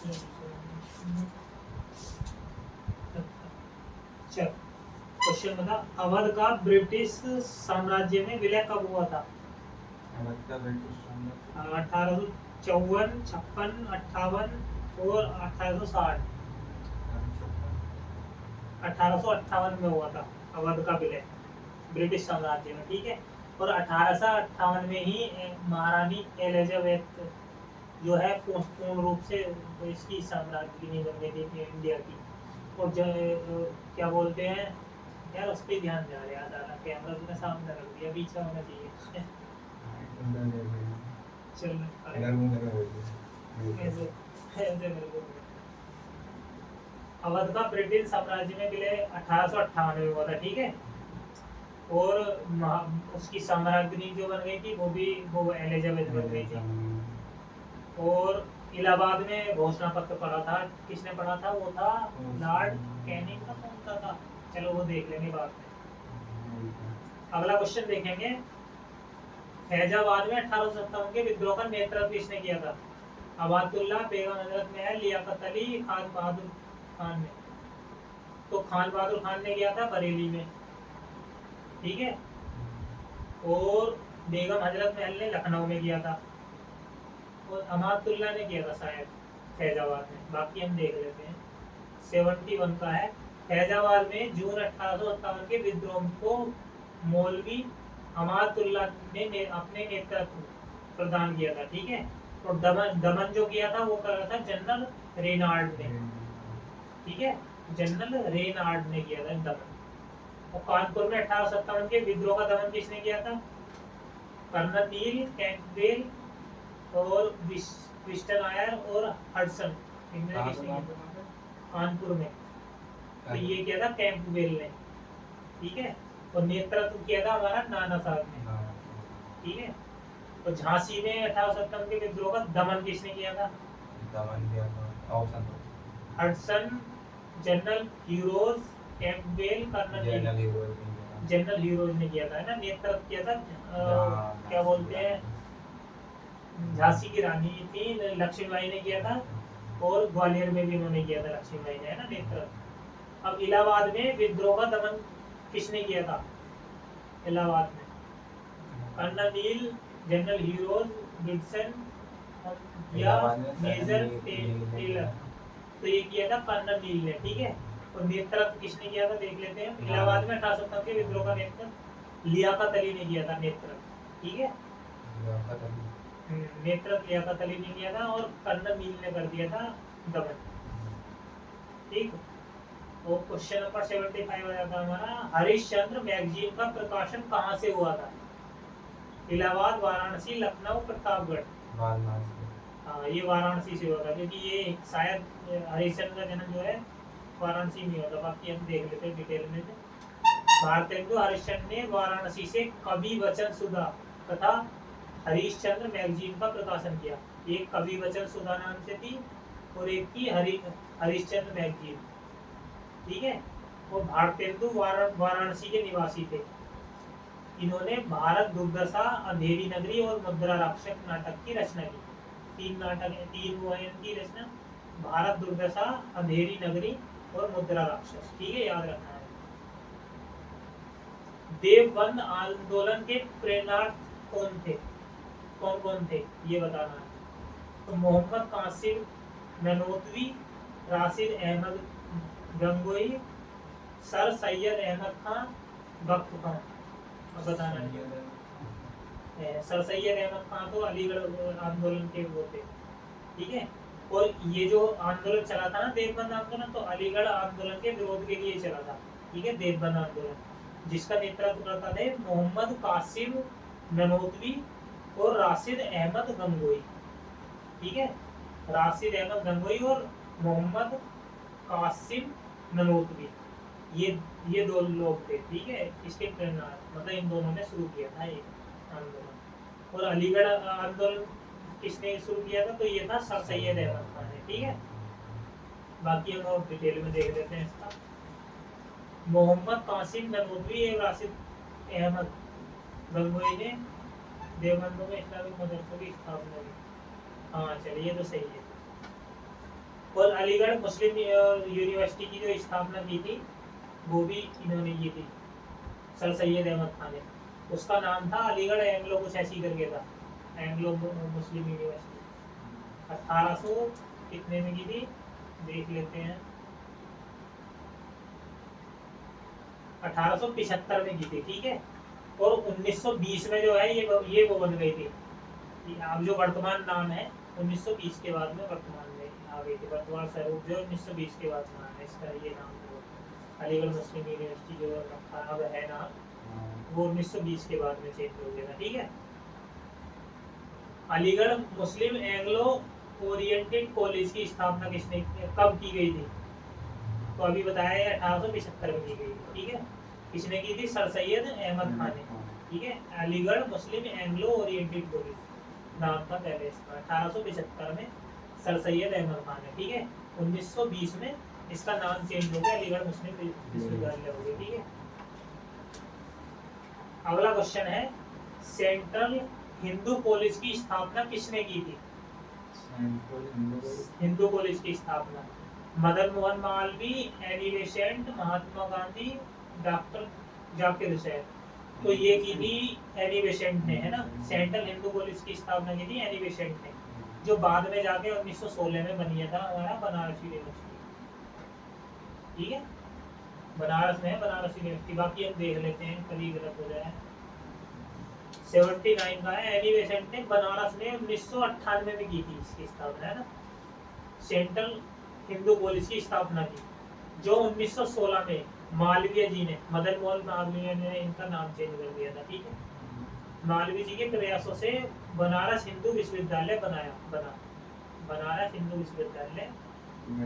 चल क्वेश्चन बता, अवध का ब्रिटिश साम्राज्य में विलय कब हुआ था? अवध का ब्रिटिश साम्राज्य 1854, 56, 58 और 1860। 1858 में हुआ था अवध का विलय ब्रिटिश साम्राज्य में, ठीक है। और 1858 में ही महारानी एलिजाबेथ जो है पूर्ण रूप से इसकी साम्राज्ञी बन गई थी इंडिया की। और जो क्या बोलते हैं यार, उस पर ध्यान जा रहा है, कैमरा तुमने सामने रख दिया, पीछे होना चाहिए। चल ऐसे ऐसे मेरे को अवध का ब्रिटिश साम्राज्य में विलय 1858 में हुआ था, ठीक है। और उसकी साम्राज्ञी जो बन गई थी वो एलिजाबेथ बन गई थी। और इलाहाबाद में घोषणा पत्र पढ़ा था, किसने पढ़ा था? वो था लॉर्ड कैनिंग का, कौन सा था, चलो वो देख लेंगे बाद में। अगला क्वेश्चन देखेंगे, फैजाबाद में 1857 के विद्रोह का नेतृत्व किसने किया था? अबादुल्ला, बेगम हजरत महल, लियाकत अली, खान बहादुर खान ने। तो खान बहादुर खान ने किया था बरेली में, ठीक है। और बेगम हजरत महल ने लखनऊ में किया था। और अमादुल्ला ने किया था शायद फैजाबाद में, बाकी हम देख लेते हैं। 71 का है, फैजाबाद में जून 1857 के विद्रोह को मौलवी अमादुल्ला ने अपने नेतृत्व प्रदान किया था, ठीक है। और दमन जो किया था वो कर रहा था जनरल रेनाल्ड ने, ठीक है, जनरल रेनाल्ड ने किया था दमन। और कानपुर में 1857 के विद्रोह का दमन किसने किया था? कर्नल नील, कैंपबेल और विस्टन आयर और हडसन, इनमें किसने किया था? कानपुर में। तो ये किया था कैंपबेल ने, ठीक है। और नेतृत्व किया था हमारा नाना साहब ने, ठीक है। तो झांसी में 1857 के विद्रोह का दमन किसने किया था? दमन किया था ऑप्शन दो, Hudson, general Hugh Rose, Campbell, colonel general Hugh Rose ने किया था, है ना, नेतृत्व किया था। क्या बोलते हैं, झांसी की रानी थी लक्ष्मीबाई ने किया था। और ग्वालियर में भी उन्होंने किया था लक्ष्मीबाई ने, है ना, नेतृत्व। अब इलाहाबाद में विद्रोह का दमन किसने किया था? इलाहाबाद में कर्नल नील, जनरल हीरोज, विल्सन या मेजर टेलर। तो ये किया था कर्नल नील ने, ठीक है। और नेतृत्व किसने किया था देख लेते हैं। इलाहाबाद में 1857 के विद्रोह का नेतृत्व लियाकत अली ने किया था, नेतृत्व, ठीक है। नेतृत्व लियाकत अली ने किया था और कर्नल नील ने कर दिया था दमन, ठीक। वो क्वेश्चन नंबर 75 आ जाता है हमारा, हरिश्चंद्र मैगजीन का प्रकाशन कहाँ से हुआ था? इलाहाबाद, वाराणसी, लखनऊ, प्रतापगढ़। हाँ, ये वाराणसी से हुआ था, क्योंकि ये शायद हरिश्चंद्र का जन्म जो है वाराणसी में हुआ था। बाकी हम देख लेते हैं डिटेल में। भारतेंदु हरिश्चंद्र ने वाराणसी से कवि वचन सुधा तथा हरिश्चंद्र मैगजीन का प्रकाशन किया। एक कवि वचन सुधा नाम से थी और एक थी हरिश्चंद्र मैगजीन, ठीक है। वो भारतेंदु वाराणसी के निवासी थे। इन्होंने भारत दुर्दशा, अंधेरी नगरी और मुद्रा राक्षस नाटक की रचना की। तीन नाटक है, तीन वो है इनकी रचना, भारत दुर्दशा, अंधेरी नगरी और मुद्रा राक्षस, ठीक है, याद रखना है। देवबंद आंदोलन के प्रेरणार्थ कौन थे? कौन कौन थे ये बताना है। तो मोहम्मद कासिम ननोतवी, राशिद अहमद गंगोई, सर सैयद अहमद खान, बख्त खान। अब बताना है। सर सैयद अहमद खान तो अलीगढ़ आंदोलन के वो थे, ठीक है। और ये जो आंदोलन चला था ना देवबंद आंदोलन, तो अलीगढ़ आंदोलन के विरोध के लिए चला था, ठीक है, देवबंद आंदोलन, जिसका नेतृत्व करता थे मोहम्मद कासिम ननोतवी और राशिद अहमद गंगोई, ठीक है। राशिद अहमद गंगोई और मोहम्मद कासिम ननोतवी, ये दो लोग थे, ठीक है। इसके प्रेरणा मतलब इन दोनों ने शुरू किया था ये आंदोलन। और अलीगढ़ आंदोलन किसने शुरू किया था? तो ये था सर सैयद अहमद खान ने, ठीक है। बाकी हम और डिटेल में देख लेते हैं इसका। मोहम्मद कासिम ननोतवी और राशिद अहमद गंगोई ने देवबंद में इस्लामिक मदरसों की स्थापना की। हाँ चलिए, तो सही है। और अलीगढ़ मुस्लिम यूनिवर्सिटी की जो स्थापना की थी वो भी इन्होंने की थी, सर सैयद अहमद खान ने। उसका नाम था अलीगढ़ एंग्लो कुछ ऐसी करके था, एंग्लो मुस्लिम यूनिवर्सिटी। 1800 कितने में की थी देख लेते हैं, 1875 में की थी, ठीक है। और 1920 में जो है ये वो बन गई थी, अब जो वर्तमान नाम है 1920 के बाद में वर्तमान में आ गई थी, वर्तमान स्वरूप जो 1920 के बाद नाम है इसका, ये नाम जो अलीगढ़ मुस्लिम यूनिवर्सिटी जो रखा अब है नाम, वो 1920 के बाद में चेंज हो गया था, ठीक है। अलीगढ़ मुस्लिम एंग्लो ओरिएंटेड कॉलेज की स्थापना किसने कब की गई थी? तो अभी बताया है 1875 में की गई थी, ठीक है। किसने की थी? सर सैयद अहमद खान ने, ठीक है। अलीगढ़ मुस्लिम एंग्लो ओरिएंटेड कॉलेज नाम था पहले इसका, 1875 में सर सैयद अहमद खान है, ठीक है। 1920 में इसका नाम चेंज हो गया, अलीगढ़ मुस्लिम विश्वविद्यालय हो गया, ठीक है। अगला क्वेश्चन है, सेंट्रल हिंदू कॉलेज की स्थापना किसने की थी? हिंदू कॉलेज की स्थापना Madan Mohan Malviya, Annie Besant, Mahatma Gandhi, doctor Zakir Hussain. तो ये की थी एनी बेसेंट ने, है ना। सेंट्रल हिंदू कॉलेज की स्थापना की थी एनी बेसेंट ने, जो बाद में जाके 1916 में बनी था हमारा बनारस यूनिवर्सिटी, ठीक है। बनारस में है बनारस यूनिवर्सिटी, बाकी हम देख लेते हैं कभी गलत हो जाए। 79 का है, एनी बेसेंट ने बनारस में 1998 में की थी इसकी स्थापना, है ना। सेंट्रल हिंदू कॉलेज की स्थापना की, जो 1916 में मालवीय जी ने, मदन मोहन मालवीय ने इनका नाम चेंज कर दिया था, ठीक है। मालवीय जी के प्रयासों से बनारस हिंदू विश्वविद्यालय बना बनारस हिंदू विश्वविद्यालय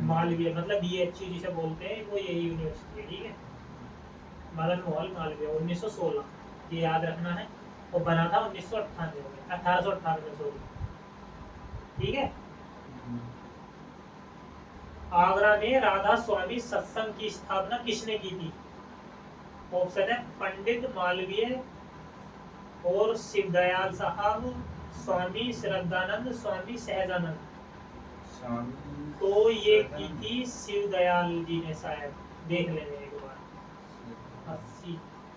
मालवीय, मतलब BHU जिसे बोलते हैं वो यही यूनिवर्सिटी है, ठीक है। मदन मोहन मालवीय 1916, ये याद रखना है। वो बना था 1998 में, 1898 सॉरी, ठीक है। आगरा में राधा स्वामी सत्संग की स्थापना किसने की थी? ऑप्शन है पंडित मालवीय और शिवदयाल साहब, स्वामी श्रद्धानंद, स्वामी सहजानंद। तो ये की थी शिवदयाल जी ने, शायद देख लेने एक बार।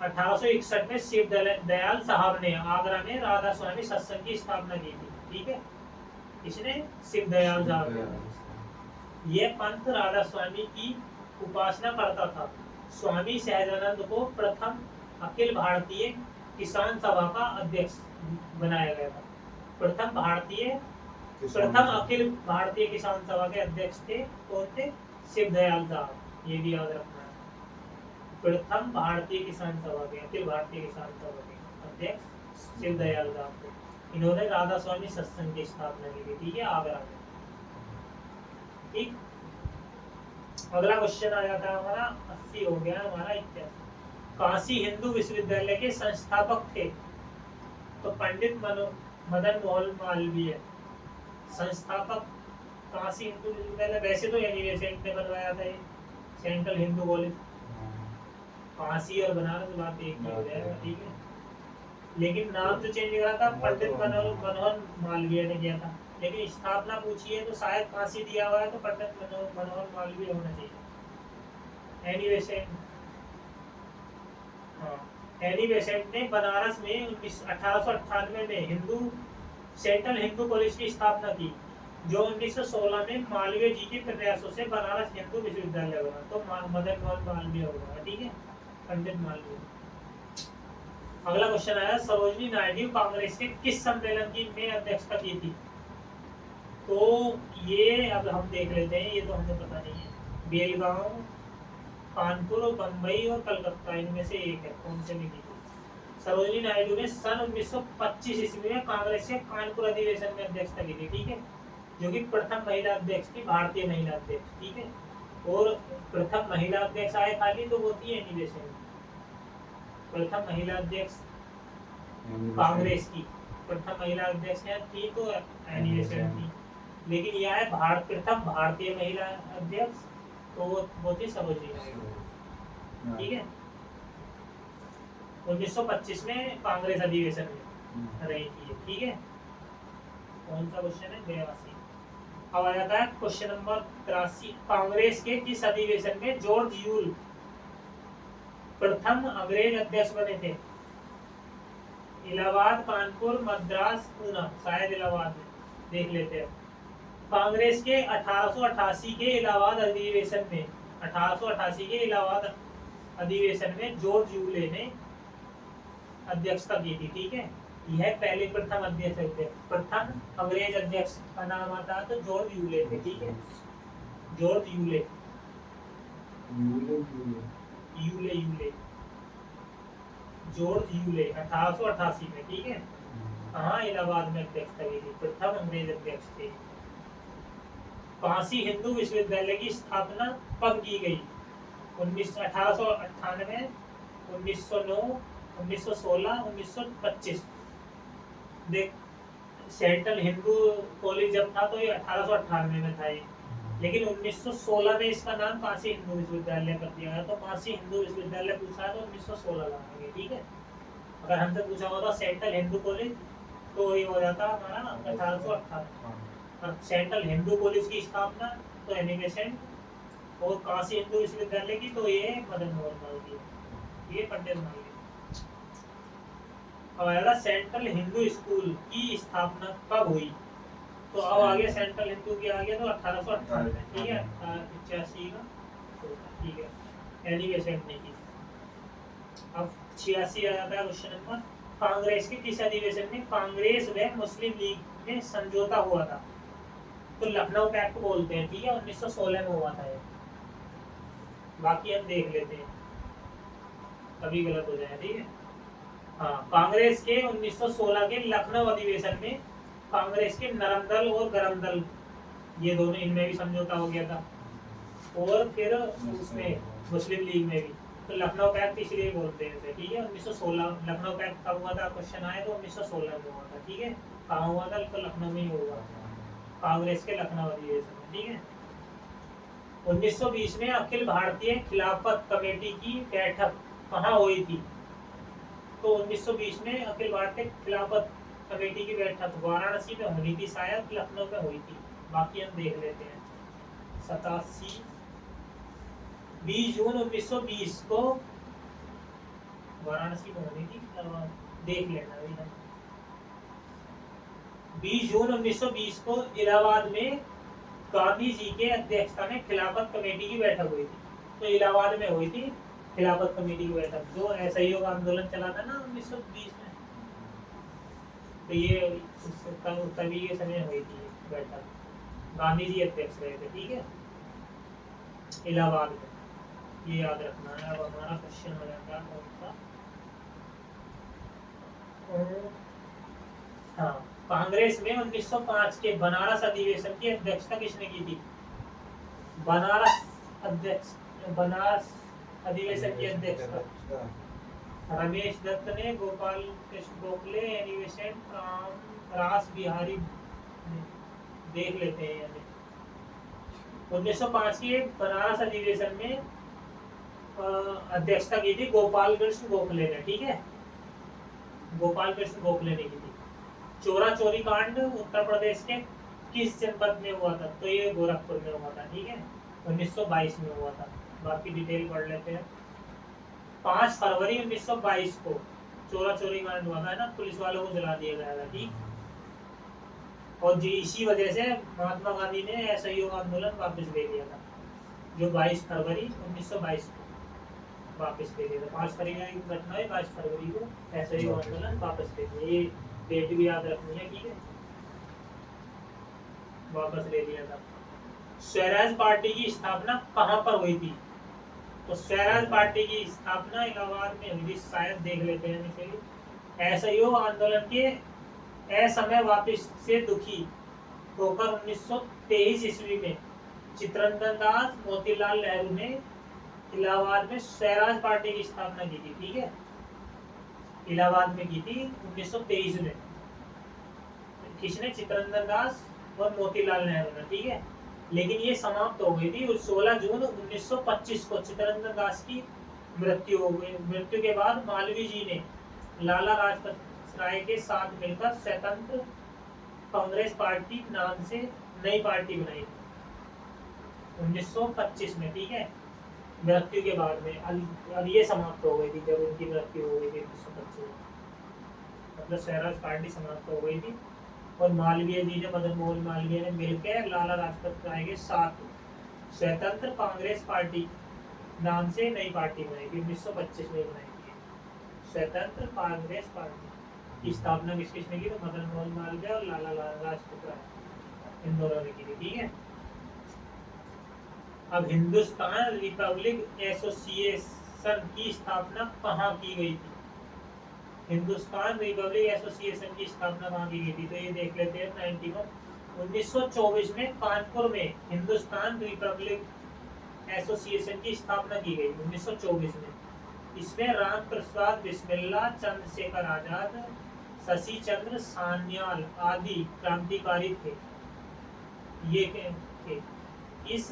1861 में शिवदयाल साहब ने आगरा में राधा स्वामी सत्संग की स्थापना की थी, ठीक है। इसने शिवदयाल साहब ने। ये पंथ राधा स्वामी की उपासना करता था। स्वामी सहजानंद को प्रथम अखिल भारतीय किसान सभा का अध्यक्ष बनाया गया था। प्रथम अखिल भारतीय किसान सभा के अध्यक्ष थे कौन थे? शिवदयाल साहब, ये भी याद रखना है। प्रथम भारतीय किसान सभा के, अखिल भारतीय किसान सभा के अध्यक्ष शिवदयाल साहब थे। इन्होंने राधा स्वामी सत्संग की स्थापना की थी, ठीक है, आगरा में, ठीक। अगला क्वेश्चन आ जाता है हमारा 80 हो गया हमारा 81। काशी हिंदू विश्वविद्यालय के संस्थापक थे? तो पंडित मदन मोहन मालवीय संस्थापक काशी हिंदू विश्वविद्यालय। वैसे तो यूनिवर्सिटी ने बनवाया था ये सेंट्रल हिंदू कॉलेज, काशी और बनारस बात एक ही हो जाएगा, ठीक है। लेकिन नाम तो चेंज करा था, पंडित मनोहर मालवीय ने किया था। लेकिन स्थापना पूछी है तो शायद काशी दिया हुआ है, तो पंडित मनोहर मालवीय होना चाहिए। एनी बेसेंट ने बनारस में 1898 में सेंट्रल हिंदू कॉलेज की स्थापना की, जो 1916 में मालवीय जी के प्रयासों से बनारस हिंदू विश्वविद्यालय बना। तो मदन मोहन मालवीय होगा, ठीक है, पंडित मालवीय। अगला क्वेश्चन आया, सरोजिनी नायडू कांग्रेस के किस सम्मेलन की में अध्यक्षता की थी? तो ये अब हम देख लेते हैं, ये तो हमें पता नहीं है। बेलगांव, कानपुर, बम्बई और कलकत्ता, इनमें से एक है, कौन से में की थी? सरोजिनी नायडू ने सन 1925 ईस्वी में कांग्रेस के कानपुर अधिवेशन में अध्यक्षता की थी, ठीक है, जो कि प्रथम महिला अध्यक्ष थी, भारतीय महिला अध्यक्ष, ठीक है। और प्रथम महिला अध्यक्ष आए खाली तो वो थी एनी बेसेंट। प्रथम महिला अध्यक्ष कांग्रेस की प्रथम महिला अध्यक्ष थी तो एनी बेसेंट थी। लेकिन यह है प्रथम भारतीय महिला अध्यक्ष, तो वो थी सरोजिनी नायडू, ठीक है। 1925 में कांग्रेस अधिवेशन में रही थी, ठीक है। कौन सा क्वेश्चन है? 82। अब आ जाता है क्वेश्चन नंबर 83। कांग्रेस के किस अधिवेशन में जॉर्ज यूल प्रथम अंग्रेज अध्यक्ष बने थे? इलाहाबाद, कानपुर, मद्रास, पूना। शायद इलाहाबाद में, देख लेते हैं। कांग्रेस के 1888 के इलाहाबाद अधिवेशन में 1888 के इलाहाबाद अधिवेशन में जॉर्ज यूले ने अध्यक्षता की थी। ठीक है, यह पहले प्रथम अध्यक्ष थे। प्रथम अंग्रेज अध्यक्ष का नाम आता है तो जॉर्ज यूले थे। ठीक है, George Yule Yule Yule George Yule 1888 में। ठीक है, कहाँ? इलाहाबाद में अध्यक्षता की थी, प्रथम अंग्रेज अध्यक्ष थे। काशी हिंदू विश्वविद्यालय की स्थापना कब की गई? 1898, 1909, 1916, 1925। देख, सेंट्रल हिंदू कॉलेज जब था तो ये 1898 में था ये, लेकिन 1916 में इसका नाम काशी हिंदू विश्वविद्यालय कर दिया गया। तो काशी हिंदू विश्वविद्यालय पूछा है तो 1916 लगाएंगे। ठीक है, अगर हमसे पूछा होता सेंट्रल हिंदू कॉलेज तो ये हो जाता हमारा 1898। और सेंट्रल हिंदू कॉलेज की स्थापना तो एनिमेशन, और काशी हिंदू विश्वविद्यालय की तो ये मदन मोहन मालवीय, ये पंडित मालवीय। अब आएगा सेंट्रल हिंदू स्कूल की स्थापना कब हुई? तो अब आगे सेंट्रल हिंदू की आ गया तो 1898। ठीक है, 85 का। ठीक है, एनिमेशन ने की। अब 86 आ जाता है क्वेश्चन नंबर। कांग्रेस के किस अधिवेशन में कांग्रेस व मुस्लिम लीग में समझौता हुआ था? तो लखनऊ पैक्ट बोलते हैं। ठीक है, 1916 में हुआ था ये। बाकी हम देख लेते हैं, कभी गलत हो जाए। ठीक है, हाँ, कांग्रेस के 1916 के लखनऊ अधिवेशन में कांग्रेस के नरम दल और गरम दल, ये दोनों, इनमें भी समझौता हो गया था। और फिर उसमें मुस्लिम लीग में भी। तो लखनऊ पैक्ट इसलिए बोलते हैं। ठीक है, 1916 लखनऊ पैक्ट कब हुआ था? क्वेश्चन आए तो 1916 में हुआ था। ठीक है, कहाँ हुआ था? तो लखनऊ में ही हुआ, कांग्रेस के लखनऊ अधिवेशन में। ठीक है, 1920 में अखिल भारतीय खिलाफत कमेटी की बैठक कहाँ हुई थी? तो 1920 में अखिल भारतीय खिलाफत कमेटी की बैठक वाराणसी में होनी थी, शायद लखनऊ में हुई थी। बाकी हम देख लेते हैं। 87 20 जून 1920 को वाराणसी में होनी थी, देख लेना अभी हम। 20 जून 1920 को इलाहाबाद में गांधी जी के अध्यक्षता में खिलाफत कमेटी की बैठक हुई थी। तो इलाहाबाद में हुई थी खिलाफत कमेटी की बैठक, जो असहयोग आंदोलन चला था ना 1920 में, तो ये तभी के समय हुई थी बैठक, गांधी जी अध्यक्ष रहे थे। ठीक है, इलाहाबाद में, ये याद रखना है। अब हमारा क्वेश्चन हो जाता है कौन सा? हाँ, कांग्रेस में 1905 के बनारस अधिवेशन की अध्यक्षता किसने की थी? बनारस अधिवेशन की अध्यक्षता रमेश दत्त ने, गोपाल कृष्ण गोखले, एनिवेशन रास बिहारी ने। देख लेते हैं यानी 1905 के बनारस अधिवेशन में अध्यक्षता की थी गोपाल कृष्ण गोखले ने। ठीक है, गोपाल कृष्ण गोखले ने की थी। चोरा चोरी कांड उत्तर प्रदेश के किस जनपद में हुआ था? तो ये गोरखपुर में हुआ था। ठीक है, 1922 में हुआ था। बाकी डिटेल पढ़ लेते हैं। 5 फरवरी 1922 को चोरा चोरी कांड हुआ था ना, पुलिस वालों को जला दिया गया था। ठीक, और जी इसी वजह से महात्मा गांधी ने असहयोग आंदोलन वापस ले लिया था, जो 22 फरवरी 1922 को वापस ले लिया था। 5 फरवरी की घटना है, 22 फरवरी को असहयोग आंदोलन वापस ले लिया। ये डेट भी याद रखनी है। ठीक है, वापस ले लिया था। स्वराज पार्टी की स्थापना कहाँ पर हुई थी? तो स्वराज पार्टी की स्थापना इलाहाबाद में हुई थी, शायद देख लेते हैं इसे। असहयोग आंदोलन के असमय वापस से दुखी होकर 1923 ईस्वी में चित्तरंजन दास मोतीलाल नेहरू ने इलाहाबाद में स्वराज पार्टी की स्थापना की थी। ठीक है, इलाहाबाद में की थी 1923 में। किसने? चित्तरंजन दास और मोतीलाल नेहरू ने। ठीक है, लेकिन ये समाप्त हो गई थी 16 जून 1925 को। चित्तरंजन दास की मृत्यु हो गई। मृत्यु के बाद मालवीय जी ने लाला लाजपत राय के साथ मिलकर स्वतंत्र कांग्रेस पार्टी नाम से नई पार्टी बनाई 1925 में, ठीक है, मृत्यु के बाद में। अब ये समाप्त हो गई थी जब उनकी मृत्यु हो गई थी 1925 में, मतलब स्वराज पार्टी समाप्त हो गई थी। और मालवीय जी ने, मदन मोहन मालवीय ने मिलकर लाला लाजपत राय के साथ स्वतंत्र कांग्रेस पार्टी नाम से नई पार्टी बनाई थी, 1925 में बनाई थी स्वतंत्र कांग्रेस पार्टी की स्थापना किसने की? तो मदन मोहन मालवीय और लाला लाजपत राय, इन दोनों ने की थी, ठीक है। अब हिंदुस्तान रिपब्लिक एसोसिएशन की स्थापना कहाँ की गई थी? हिंदुस्तान रिपब्लिक एसोसिएशन की स्थापना कहाँ की गई थी? तो ये देख लेते हैं 1924 में कानपुर में हिंदुस्तान रिपब्लिक एसोसिएशन की स्थापना की गई 1924 में। इसमें राम प्रसाद बिस्मिल्ला, चंद्रशेखर आजाद, शशि चंद्र सान्याल आदि क्रांतिकारी थे, ये थे। इस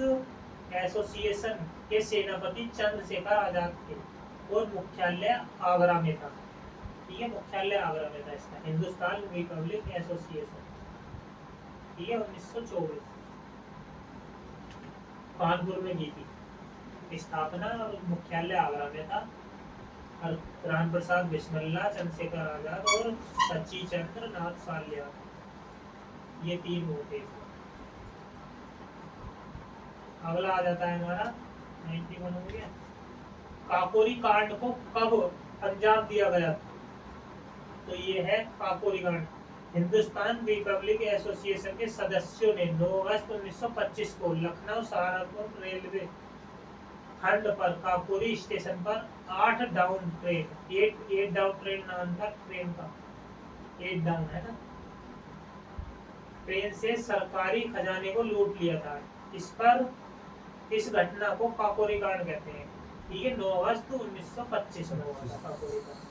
एसोसिएशन के सेनापति चंद्रशेखर आजाद थे और मुख्यालय आगरा में था, ठीक है, मुख्यालय आगरा में था इसका, हिंदुस्तान रिपब्लिक एसोसिएशन, ठीक है। 1924 कानपुर में की थी स्थापना और मुख्यालय आगरा में था। और राम प्रसाद बिस्मिल्ला, चंद्रशेखर आजाद और शशि चंद्र नाथ सान्याल, ये तीन होते। अगला आ जाता है हमारा 91 हो गया। काकोरी कांड को कब अंजाम दिया गया? तो ये है काकोरी कांड। हिंदुस्तान रिपब्लिक एसोसिएशन के सदस्यों ने 9 अगस्त 1925 को लखनऊ सहारनपुर रेलवे खंड पर काकोरी स्टेशन पर 8 डाउन ट्रेन नाम था ट्रेन का, 8 डाउन है ना, ट्रेन से सरकारी खजाने को लूट लिया था। इस घटना को काकोरी कांड कहते हैं, ठीक है। 9 अगस्त 1925 में हुआ था काकोरी कांड।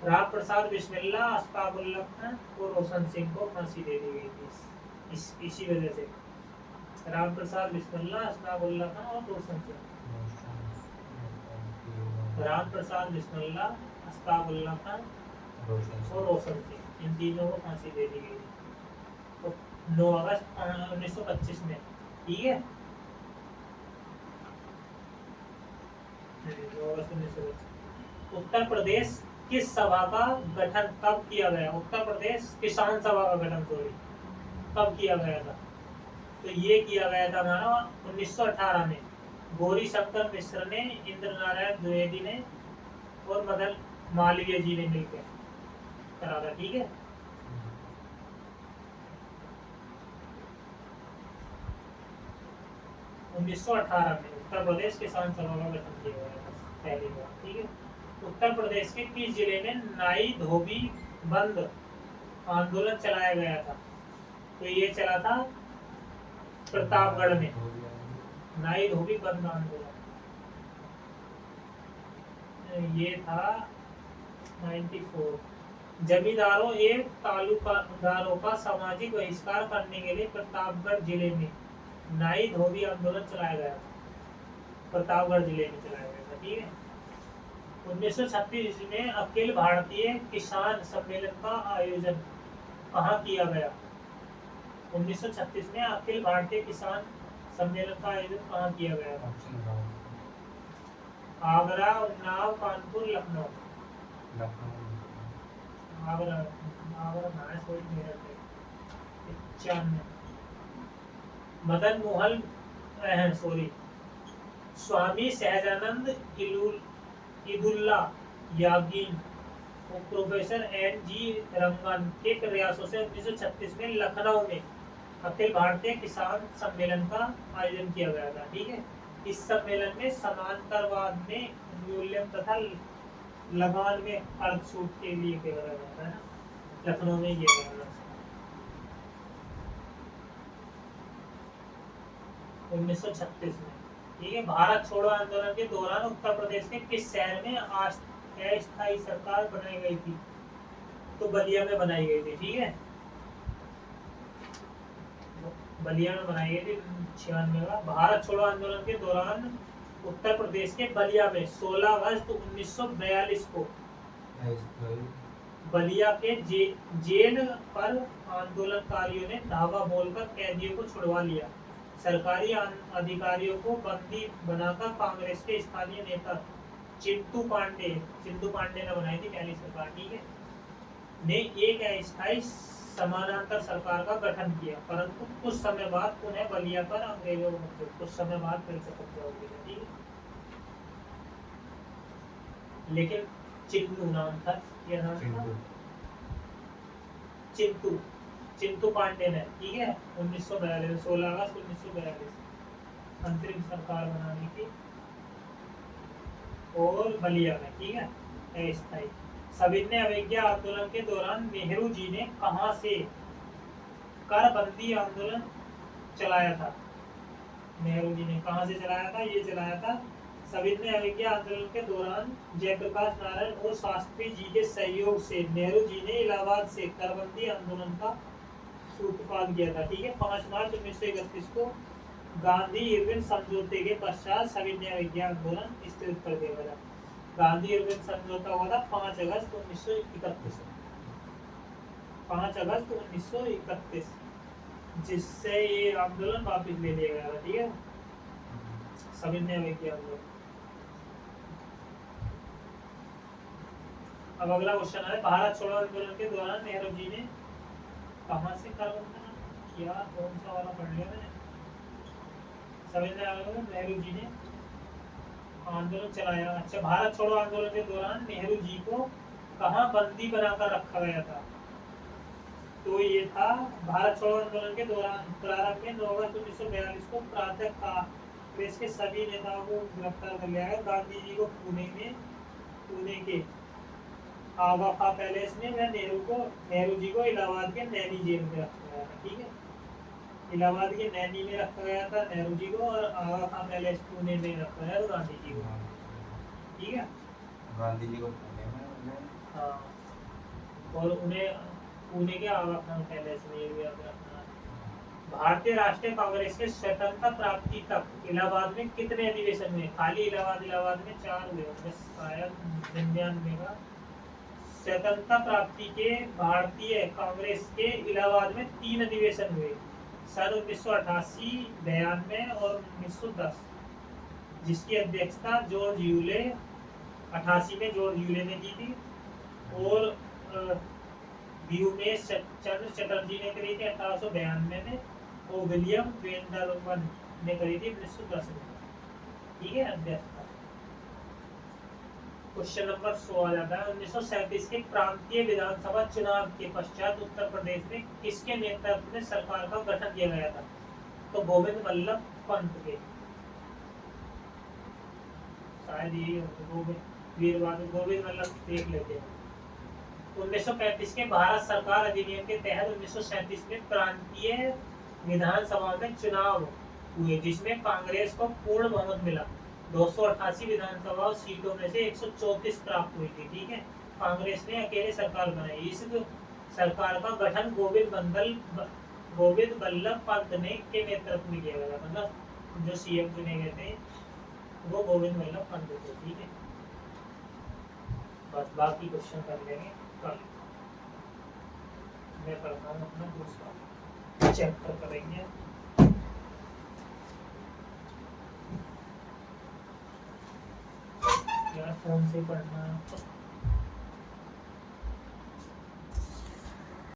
राम प्रसाद बिस्मिल्ला, अशफाकुल्लाह खान और रोशन सिंह को फांसी दे दी गई थी इसी वजह से। राम प्रसाद बिस्मिल्ला, अशफाकुल्लाह खान और रोशन सिंह, राम प्रसाद बिस्मिल्ला, अशफाकुल्लाह खान और रोशन सिंह, इन तीनों को फांसी दे दी गई थी तो 9 अगस्त 1925 में, ठीक है। 9 अगस्त 1925। उत्तर प्रदेश किस सभा का गठन कब किया गया? उत्तर प्रदेश किसान सभा का गठन कब किया गया था? तो ये किया गया था हमारा 1918 में। गौरी शंकर मिश्र ने, इंद्र नारायण द्विवेदी ने और मदन मालवीय जी ने मिलकर करा था, ठीक है। उन्नीस सौ 18 में उत्तर प्रदेश किसान सभा का गठन किया गया था पहली बार, ठीक है। उत्तर प्रदेश के किस जिले में नाई धोबी बंद आंदोलन चलाया गया था? तो ये चला था प्रतापगढ़ में, नाई धोबी बंद आंदोलन, ये था 94। जमींदारों एवं तालुकादारों का सामाजिक बहिष्कार करने के लिए प्रतापगढ़ जिले में नाई धोबी आंदोलन चलाया गया था, प्रतापगढ़ जिले में चलाया गया था, ठीक है। 1936 में अखिल भारतीय किसान सम्मेलन का आयोजन कहाँ किया गया? 1936 में अखिल भारतीय किसान सम्मेलन का आयोजन कहाँ किया गया था? आगरा, उन्नाव, कानपुर, लखनऊ। आगरा, मदन मोहन स्वामी सहजानंद ईदुल्ला यागिन और प्रोफेसर एन.जी. रंगन के प्रयासों से 1936 में लखनऊ में अखिल भारतीय किसान सम्मेलन का आयोजन किया गया था, ठीक है। इस सम्मेलन में समांतरवाद में मूल्यम तथा लगान में अर्ध छूट के लिए किया गया था ना, लखनऊ में किया गया था 1936 में, ठीक है। भारत छोड़ो आंदोलन के दौरान उत्तर प्रदेश के किस शहर में अस्थायी सरकार बनाई गई थी? तो बलिया में बनाई गई थी, ठीक है, बलिया में बनाई गई थी 96 का। भारत छोड़ो आंदोलन के दौरान उत्तर प्रदेश के बलिया में 16 अगस्त 1942 को बलिया के जेल पर आंदोलनकारियों ने धावा बोलकर कैदियों को छुड़वा लिया। सरकारी अधिकारियों को बंदी बनाकर कांग्रेस के स्थानीय नेता चिंटू पांडे ने बनाई थी पहली सरकार, ठीक है, ने एक अस्थायी समानांतर सरकार का गठन किया, परंतु कुछ समय बाद पुनः बलिया पर अंग्रेजों को कुछ समय बाद फिर से कब्जा हो गया, ठीक है। लेकिन चिंटू नाम था, क्या नाम था? चिंटू पांडे ने, ठीक है, 1942 16 अगस्त 1942 अंतरिम सरकार बनानी थी और बलिया में, ठीक है, अस्थायी। सविनय अवज्ञा आंदोलन के दौरान नेहरू जी ने कहां से कर बंदी आंदोलन चलाया था? नेहरू जी ने कहां से चलाया था? ये चलाया था सविनय अवज्ञा आंदोलन के दौरान जयप्रकाश नारायण और शास्त्री जी के सहयोग से नेहरू जी ने इलाहाबाद से करबंदी आंदोलन का सूत्रपात किया था, ठीक है। 5 मार्च 1931 को गांधी इरविन समझौते के पश्चात सविनय अवज्ञा आंदोलन स्थगित कर दिया गया। गांधी इरविन समझौता हुआ था 5 अगस्त 1931, 5 अगस्त 1931, जिससे ये आंदोलन वापस ले लिया गया था, ठीक है, सविनय अवज्ञा आंदोलन। अब अगला क्वेश्चन है, भारत छोड़ो आंदोलन के दौरान नेहरू जी ने कहां से करबंदी किया? कौन सा वाला पढ़ लिया मैंने? सविनय आंदोलन, नेहरू जी ने आंदोलन चलाया। अच्छा, भारत छोड़ो आंदोलन के दौरान नेहरू जी को कहां बंदी बनाकर रखा गया था? तो ये था भारत छोड़ो आंदोलन के दौरान प्रारंभ में 9 अगस्त 1942 को प्रातः कांग्रेस के सभी नेताओं को गिरफ्तार कर लिया गया। गांधी जी को पुणे के आगा खां पैलेस में व नेहरू जी को इलाहाबाद के नैनी जेल में रखा गया था, ठीक है। इलाहाबाद के नैनी में रखा गया था नेहरू जी को और आगा खां पैलेस पुणे में रखा गया था गांधी जी को, ठीक है। गांधी जी को पुणे में, हाँ, और उन्हें पुणे के आगा खां पैलेस में याद रखना। भारतीय राष्ट्रीय कांग्रेस के स्वतंत्रता प्राप्ति तक इलाहाबाद में कितने अधिवेशन हुए? खाली इलाहाबाद में 4 हुए होंगे शायद, 99 का। स्वतंत्रता प्राप्ति के भारतीय कांग्रेस के इलाहाबाद में 3 अधिवेशन हुए, सन 1988, 92 और 1910, जिसकी अध्यक्षता जॉर्ज यूले 88 में जॉर्ज यूले ने की थी और व्योमेश चंद्र चटर्जी ने करी थी 1892 में और विलियम वेंडरवन ने करी थी 1910 में, ठीक है, अध्यक्षता। क्वेश्चन नंबर 16 आता है, 1937 के प्रांतीय विधानसभा चुनाव के पश्चात उत्तर प्रदेश में किसके नेतृत्व में सरकार का गठन किया गया था? तो गोविंद वल्लभ पंत के, शायद ये गोविंद वल्लभ, देख लेते हैं। 1935 के भारत सरकार अधिनियम के तहत 1937 में प्रांतीय विधानसभा में चुनाव हुए, जिसमें कांग्रेस को पूर्ण बहुमत मिला। 288 विधानसभा सीटों में से 134 प्राप्त हुई थी, ठीक है। कांग्रेस ने अकेले सरकार बनाई। इस सरकार का गठन गोविंद वल्लभ पंत ने के नेतृत्व में किया गया, मतलब जो सीएम चुने गए थे वो गोविंद वल्लभ पंत थे, ठीक है। बस बाकी क्वेश्चन कर लेंगे कल। मैं पढ़ता हूँ अपना दूसरा चैप्टर करेंगे। यार फोन से पढ़ना